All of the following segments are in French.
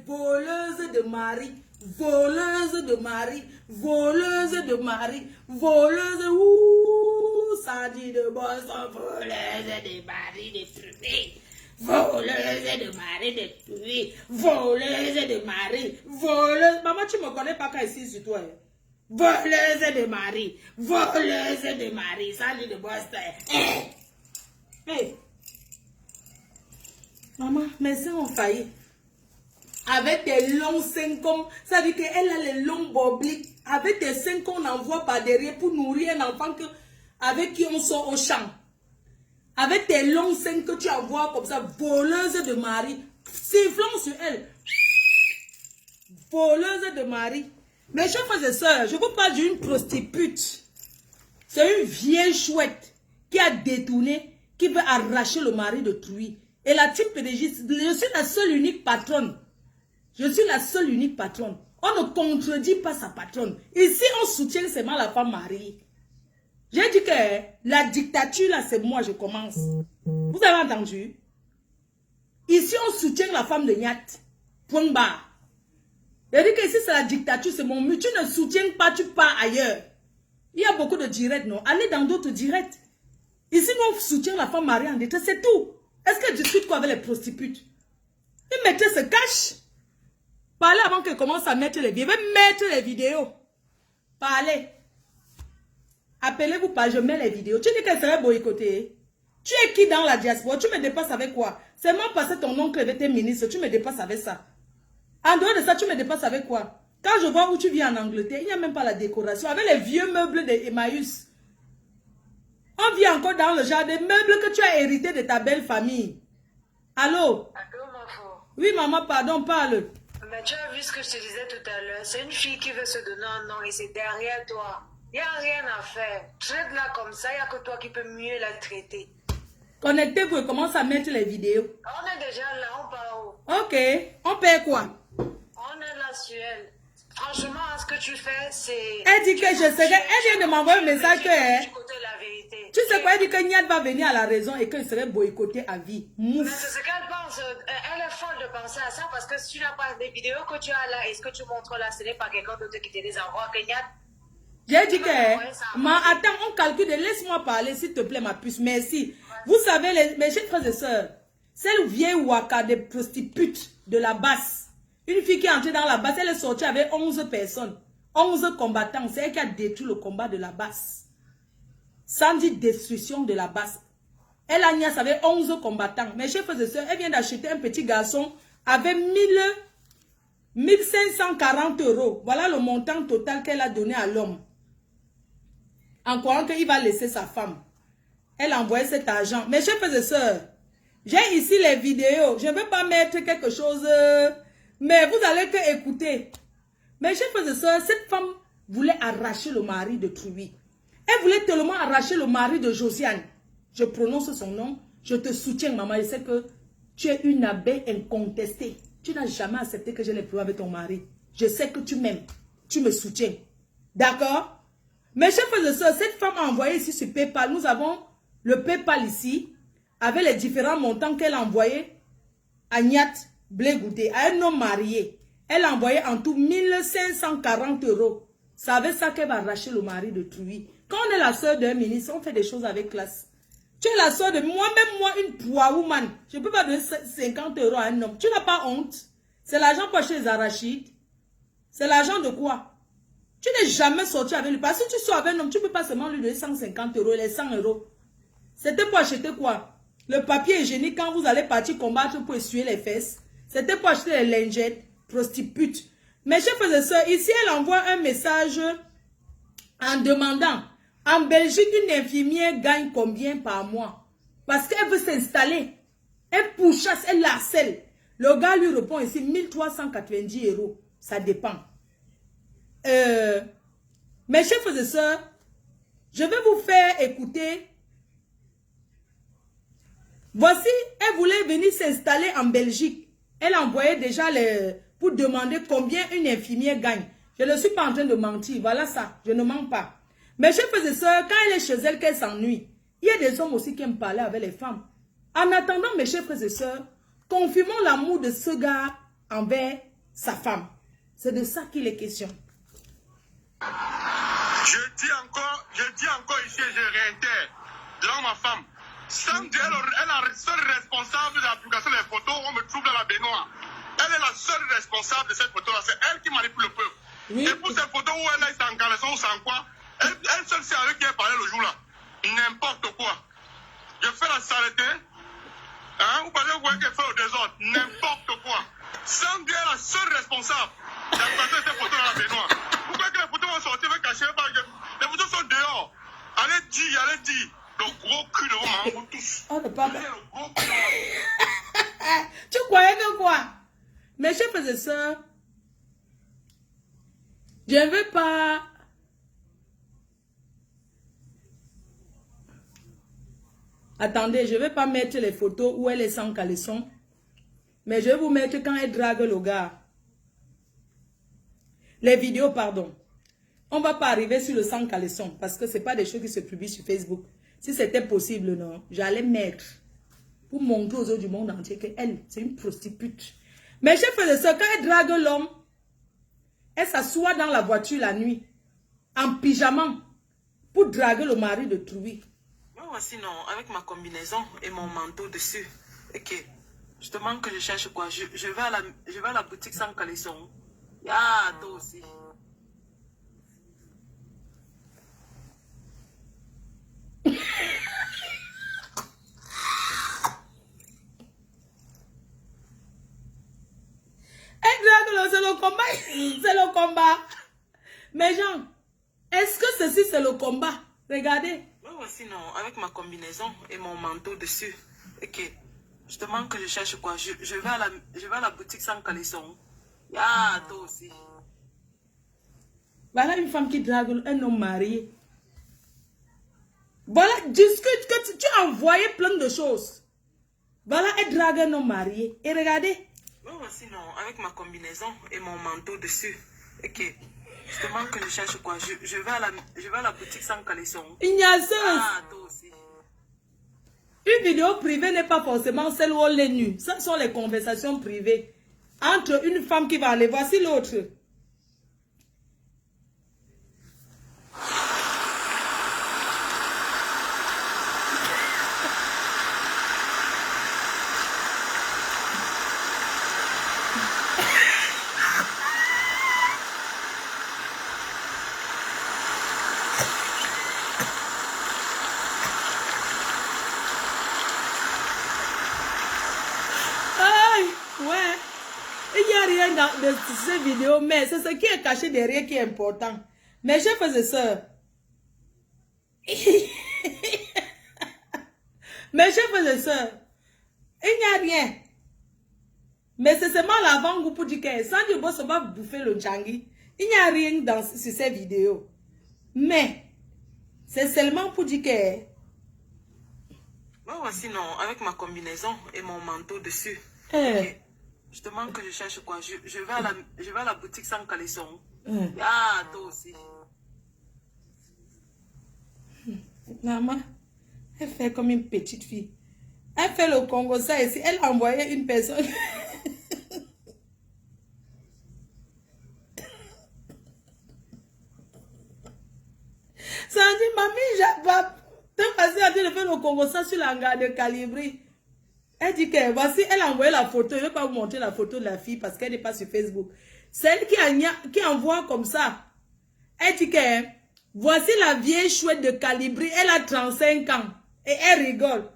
voleuse de mari, voleuse de mari, voleuse de mari, voleuse, ouh, ça dit de boss, voleuse de mari détruit, voleuse de mari détruit, voleuse de mari, voleuse. Maman, tu me connais pas quand ici sur toi. Voleuse de mari, voleuse de mari, ça dit de boss. Hey. Maman, mes seins ont failli. Avec des longs seins comme... Ça veut dire qu'elle a les longs bobliques. Avec des seins qu'on envoie par derrière pour nourrir un enfant avec qui on sort au champ. Avec des longs seins que tu envoies comme ça. Voleuse de mari. Sifflant sur elle. Voleuse de mari. Mes chers frères et sœurs, je vous parle d'une prostitute. C'est une vieille chouette qui a détourné, qui veut arracher le mari d'autrui. Et la team PDG, je suis la seule unique patronne. Je suis la seule unique patronne. On ne contredit pas sa patronne. Ici, on soutient seulement la femme mariée. J'ai dit que la dictature, là, c'est moi, je commence. Vous avez entendu? Ici, on soutient la femme de Nyat. Point barre. J'ai dit que ici, c'est la dictature, c'est mon but. Tu ne soutiens pas, tu pars ailleurs. Il y a beaucoup de directs, non? Allez dans d'autres directs. Ici, nous, on soutient la femme mariée en détresse, c'est tout. Est-ce qu'elle discute quoi avec les prostituées? Ils mettaient ce cash. Parlez avant qu'elle commence à mettre les vidéos. Mettre les vidéos. Parlez. Appelez-vous pas, je mets les vidéos. Tu dis qu'elle serait boycottée. Tu es qui dans la diaspora? Tu me dépasses avec quoi? C'est moi parce que ton oncle était ministre. Tu me dépasses avec ça. En dehors de ça, tu me dépasses avec quoi? Quand je vois où tu vis en Angleterre, il n'y a même pas la décoration. Avec les vieux meubles d'Emmaüs. On vit encore dans le genre des meubles que tu as hérité de ta belle famille. Allô? Allô, ma fille. Oui, maman, pardon, parle. Mais tu as vu ce que je te disais tout à l'heure. C'est une fille qui veut se donner un nom et c'est derrière toi. Il n'y a rien à faire. Traite-la comme ça, il n'y a que toi qui peux mieux la traiter. Connectez-vous et commence à mettre les vidéos. On est déjà là, on part où? Ok. On paie quoi? On est là sur elle. Franchement, ce que tu fais, c'est... Elle dit que je serai... Elle vient de m'envoyer un message que... Du côté de la vérité. Tu sais quoi? Elle dit que Niad va venir à la raison et qu'il serait boycotté à vie. Mais Mouf. c'est ce qu'elle pense. Elle est folle de penser à ça parce que si tu n'as pas des vidéos que tu as là et ce que tu montres là, ce n'est pas quelqu'un d'autre qui te les envoie. J'ai dit que... Ma, attends, on calcule. Laisse-moi parler, s'il te plaît, ma puce. Merci. Vous savez, mes chers frères et sœurs, cette vieille waka des prostituées de la basse, une fille qui est entrée dans la basse, elle est sortie avec 11 personnes, 11 combattants. C'est elle qui a détruit le combat de la basse. Sans dire destruction de la basse. Elle a niasse avec 11 combattants. Mes chers frères et sœurs, elle vient d'acheter un petit garçon avec 1540 €. Voilà le montant total qu'elle a donné à l'homme. En croyant qu'il va laisser sa femme. Elle a envoyé cet argent. Mes chers frères et sœurs, j'ai ici les vidéos. Je ne vais pas mettre quelque chose, mais vous allez que écouter. Mes chers frères et sœurs, cette femme voulait arracher le mari de Trouy. Elle voulait tellement arracher le mari de Josiane. Je prononce son nom. Je te soutiens, maman. Je sais que tu es une abeille incontestée. Tu n'as jamais accepté que je n'ai plus avec ton mari. Je sais que tu m'aimes. Tu me soutiens. D'accord? Mes chers frères et sœurs, cette femme a envoyé ici sur PayPal. Nous avons le PayPal ici, avec les différents montants qu'elle a envoyés à Nyat Blégoudé, à un homme marié. Elle a envoyé en tout 1540 €. C'est avec ça qu'elle va arracher le mari de Trouy. Quand on est la soeur d'un ministre, on fait des choses avec classe. Tu es la soeur de moi-même, moi, une poids woman. Je ne peux pas donner 50 € à un homme. Tu n'as pas honte. C'est l'argent pour acheter les arachides. C'est l'argent de quoi? Tu n'es jamais sorti avec lui. Parce que si tu sors avec un homme, tu ne peux pas seulement lui donner 150 €, les 100 €. C'était pour acheter quoi? Le papier hygiénique quand vous allez partir combattre pour essuyer les fesses. C'était pour acheter les lingettes, prostituées. Mes chers frères et sœurs, ici elle envoie un message en demandant, en Belgique, une infirmière gagne combien par mois? Parce qu'elle veut s'installer. Elle pourchasse, elle harcèle. Le gars lui répond ici 1390 €. Ça dépend. Mes chers frères et sœurs, je vais vous faire écouter. Voici, elle voulait venir s'installer en Belgique. Elle envoyait déjà pour demander combien une infirmière gagne. Je ne suis pas en train de mentir. Voilà ça, je ne mens pas. Mes chers frères et sœurs, quand elle est chez elle, qu'elle s'ennuie. Il y a des hommes aussi qui aiment parler avec les femmes. En attendant, mes chers frères et sœurs, confirmons l'amour de ce gars envers sa femme. C'est de ça qu'il est question. Je dis encore ici et je réitère, devant ma femme, Sandy, elle est la seule responsable de la publication des photos, on me trouve dans la baignoire. Elle est la seule responsable de cette photo-là, c'est elle qui manipule le peuple. Oui. Et pour ces photos où elle est en caleçon ou sans quoi, elle seule c'est avec qui elle parlait le jour-là. N'importe quoi. Je fais la saleté, hein, vous parlez, vous voyez qu'elle fait au désordre, n'importe quoi. Sandy est la seule responsable de la publication de ces photos dans la baignoire. Pourquoi que les photos vont sortir, vont cacher, les photos sont dehors. Allez dire. Le gros cul de vos mamans, vous tous. Oh, le papa. Tu croyais que quoi? Mes chers frères et sœurs, je ne veux pas... Attendez, je ne vais pas mettre les photos où elle est sans caleçon. Mais je vais vous mettre quand elle drague le gars. Les vidéos, pardon. On ne va pas arriver sur le sans caleçon parce que ce n'est pas des choses qui se publient sur Facebook. Si c'était possible, non, j'allais mettre pour montrer aux autres du monde entier qu'elle, c'est une prostituée. Mais chef de ça, quand elle drague l'homme, elle s'assoit dans la voiture la nuit, en pyjama, pour draguer le mari de Trouy. Moi voici, non, avec ma combinaison et mon manteau dessus. Ok, je te demande que je cherche quoi? Je vais à la boutique sans caleçon. Ah, toi aussi. C'est le combat. C'est le combat. Mais Jean, est-ce que ceci c'est le combat? Regardez. Moi voici, non, avec ma combinaison et mon manteau dessus. Ok, je te demande que je cherche quoi? Je vais à la boutique sans caleçon. Ah, toi aussi. Voilà une femme qui drague un homme marié. Voilà, discute que tu as envoyé plein de choses. Voilà, elle drague un homme marié. Et regardez. Moi voici, non, avec ma combinaison et mon manteau dessus. Ok, je te demande que je cherche quoi? Je vais à la boutique sans caleçon. Ignaceuse. Ah, toi aussi. Une vidéo privée n'est pas forcément celle où on est nu. Ce sont les conversations privées entre une femme qui va aller. Voici l'autre. De ces vidéos, mais c'est ce qui est caché derrière qui est important. Mes chers frères et sœurs, mes chers frères et sœurs, il n'y a rien. Mais c'est seulement l'avant-goût pour dire que Sandy Boss va bouffer le Djangi. Il n'y a rien sur ces vidéos. Mais c'est seulement pour dire que... Moi voici, non, avec ma combinaison et mon manteau dessus. Okay. Je te demande que je cherche quoi? Je vais à la boutique sans caleçon. Ah, toi aussi. Maman, elle fait comme une petite fille. Elle fait le Congo ça ici. Elle a envoyé une personne. Ça dit, mamie, j'ai pas. T'es passé à dire de faire le Congo ça sur l'hangar de Calibri. Elle dit que voici, elle a envoyé la photo. Je ne vais pas vous montrer la photo de la fille parce qu'elle n'est pas sur Facebook. C'est elle qui envoie comme ça. Elle dit que voici la vieille chouette de Calibri. Elle a 35 ans. Et elle rigole.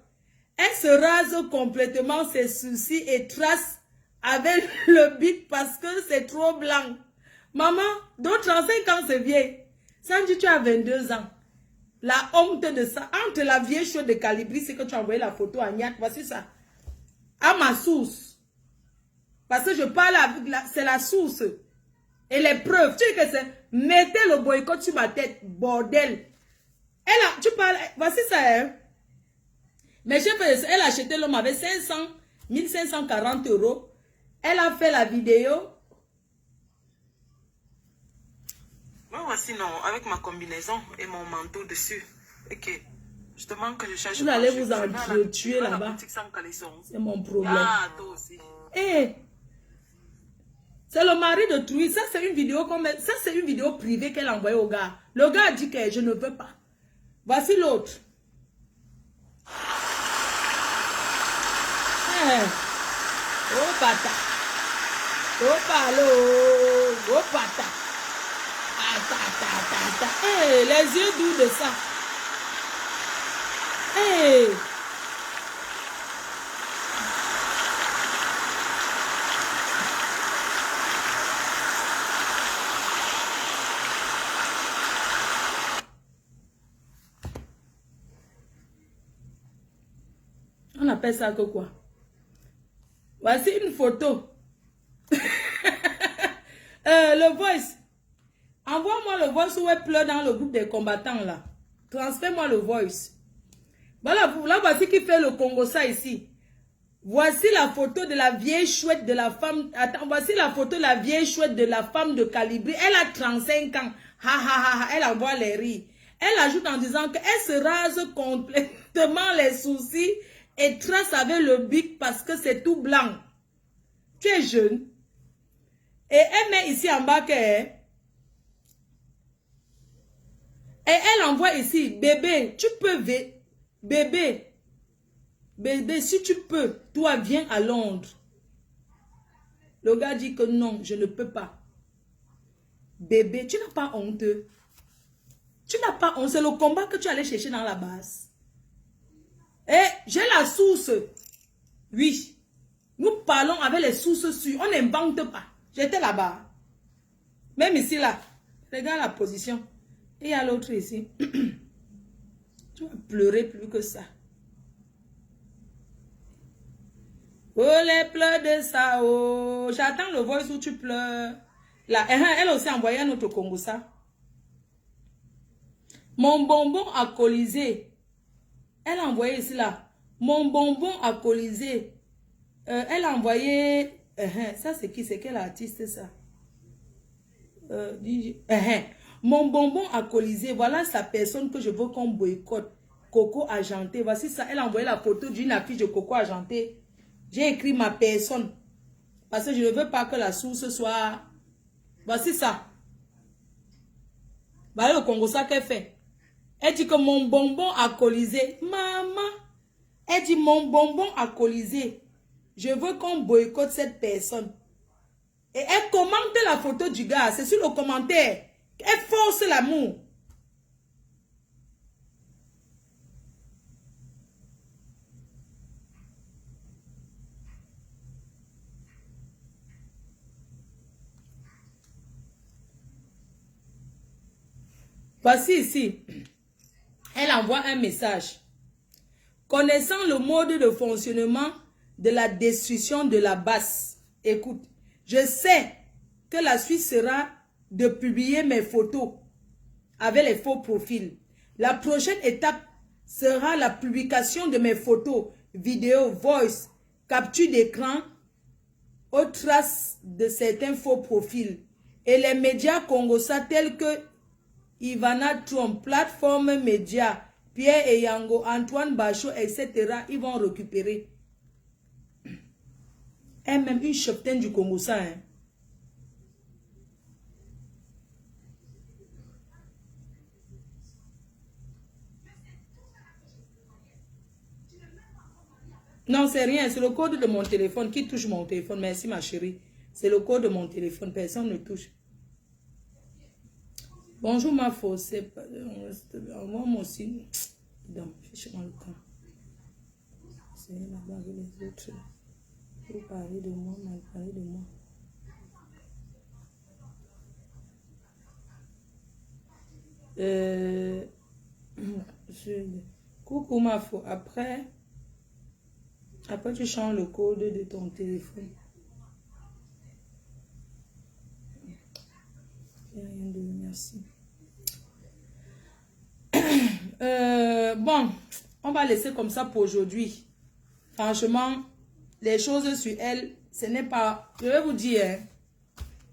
Elle se rase complètement ses sourcils et trace avec le bic parce que c'est trop blanc. Maman, donc 35 ans c'est vieille. Sandy, tu as 22 ans. La honte de ça. Entre la vieille chouette de Calibri, c'est que tu as envoyé la photo à Niat. Voici ça. À ma source. Parce que je parle avec c'est la source. Et les preuves. Tu sais que c'est mettez le boycott sur ma tête. Bordel. Tu parles. Voici ça. Hein? Mais elle a acheté l'homme avec 1540 €. Elle a fait la vidéo. Moi voici, non, avec ma combinaison et mon manteau dessus. Ok. Je te demande que je cherche. Vous allez vous en tuer là-bas. C'est mon problème. Ah, toi aussi. Eh, C'est le mari de Trouille. Ça, c'est une vidéo ça, c'est une vidéo privée qu'elle a envoyée au gars. Le gars a dit que je ne veux pas. Voici l'autre. Oh, pata. Oh, palo. Oh, pata. Hey, les yeux doux de ça. Hey. On appelle ça que quoi? Voici une photo. Le voice. Envoie-moi le voice où elle pleure dans le groupe des combattants là. Transfère-moi le voice. Voilà, là voici qui fait le Congo ça ici. Voici la photo de la vieille chouette de la femme. Attends, voici la photo de la vieille chouette de la femme de Calibri. Elle a 35 ans. Ha ha ha ha. Elle envoie les rires. Elle ajoute en disant qu'elle se rase complètement les sourcils et trace avec le bic parce que c'est tout blanc. Tu es jeune. Et elle met ici en bas que... Et elle envoie ici, bébé, tu peux... Bébé, si tu peux, toi viens à Londres. Le gars dit que non, je ne peux pas. Bébé, tu n'as pas honte. Tu n'as pas honte, c'est le combat que tu allais chercher dans la base. Et j'ai la source. Oui. Nous parlons avec les sources sûres. On n'invente pas. J'étais là-bas. Même ici, là. Regarde la position. Et il y a l'autre ici. Tu vas pleurer plus que ça. Oh, les pleurs de ça. Oh. J'attends le voice où tu pleures. Là, elle aussi a envoyé un autre Congo ça. Mon bonbon alcoolisé. Elle a envoyé ici là. Mon bonbon alcoolisé. Elle a envoyé. Ça c'est qui? C'est quel artiste ça? Mon bonbon alcoolisé. Voilà sa personne que je veux qu'on boycotte. Coco Argenté. Voici ça. Elle a envoyé la photo d'une affiche de Coco Argenté. J'ai écrit ma personne. Parce que je ne veux pas que la source soit. Voici ça. Voilà le Congo ça qu'elle fait. Elle dit que mon bonbon alcoolisé. Maman. Elle dit mon bonbon alcoolisé. Je veux qu'on boycotte cette personne. Et elle commente la photo du gars. C'est sur le commentaire. Elle force l'amour. Voici ici. Elle envoie un message. Connaissant le mode de fonctionnement de la destruction de la base. Écoute, je sais que la suite sera de publier mes photos avec les faux profils. La prochaine étape sera la publication de mes photos, vidéos, voice, capture d'écran aux traces de certains faux profils. Et les médias congolais tels que Ivana Trump, plateforme média, Pierre Eyango, Antoine Bachot, etc. Ils vont récupérer. Elle-même une cheptaine du Congo ça. Hein. Non, c'est rien. C'est le code de mon téléphone qui touche mon téléphone. Merci ma chérie. C'est le code de mon téléphone. Personne ne touche. Bonjour ma fausse. Envoie-moi aussi. Fiche-moi le camp. C'est là-bas avec les autres. Vous parlez de moi, mal parler de moi. Coucou ma fausse. Après tu changes le code de ton téléphone. Rien de merci. Bon, on va laisser comme ça pour aujourd'hui. Franchement, les choses sur elle, ce n'est pas... Je vais vous dire, hein,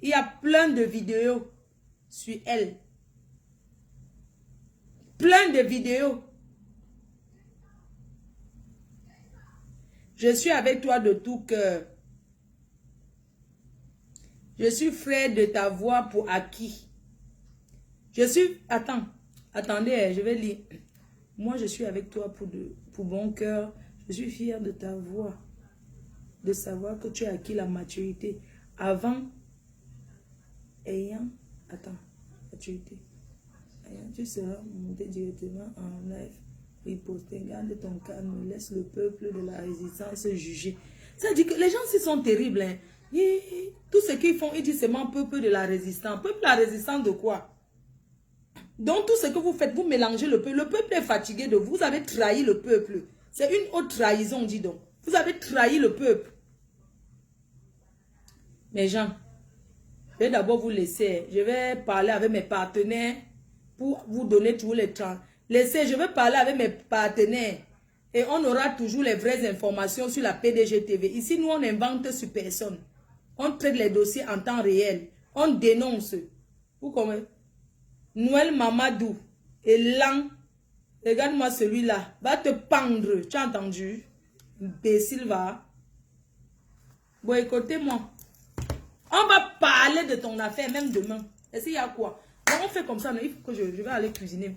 il y a plein de vidéos sur elle. Plein de vidéos. Je suis avec toi de tout cœur. Je suis frère de ta voix pour acquis. Je suis... Attendez, je vais lire. Moi, je suis avec toi pour bon cœur. Je suis fier de ta voix. De savoir que tu as acquis la maturité. Avant, maturité. Tu seras monté directement en live. Riposter, garde ton calme. Laisse le peuple de la résistance juger. Ça dit que les gens, ils sont terribles. Hein. Tout ce qu'ils font, ils disent seulement peuple de la résistance. Peuple de la résistance de quoi? Donc tout ce que vous faites, vous mélangez le peuple. Le peuple est fatigué de vous. Vous avez trahi le peuple. C'est une autre trahison, dis donc. Vous avez trahi le peuple. Mes gens, je vais d'abord vous laisser. Je vais parler avec mes partenaires pour vous donner tous les temps. Laissez, je vais parler avec mes partenaires. Et on aura toujours les vraies informations sur la PDG TV. Ici, nous, on invente sur personne. On traite les dossiers en temps réel. On dénonce. Vous comprenez? Noël Mamadou et Lan, regarde-moi celui-là, va te pendre, tu as entendu? Imbécile, va. Bon, écoutez-moi. On va parler de ton affaire, même demain. Est-ce qu'il y a quoi? Bon, on fait comme ça, non? Il faut que je vais aller cuisiner.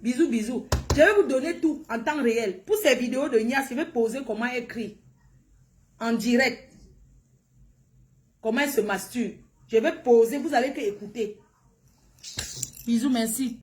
Bisous, bisous. Je vais vous donner tout en temps réel. Pour ces vidéos de Nias, je vais poser comment écrire. En direct. Comment elle se masturbe. Je vais poser, vous allez que écouter. Bisous, merci.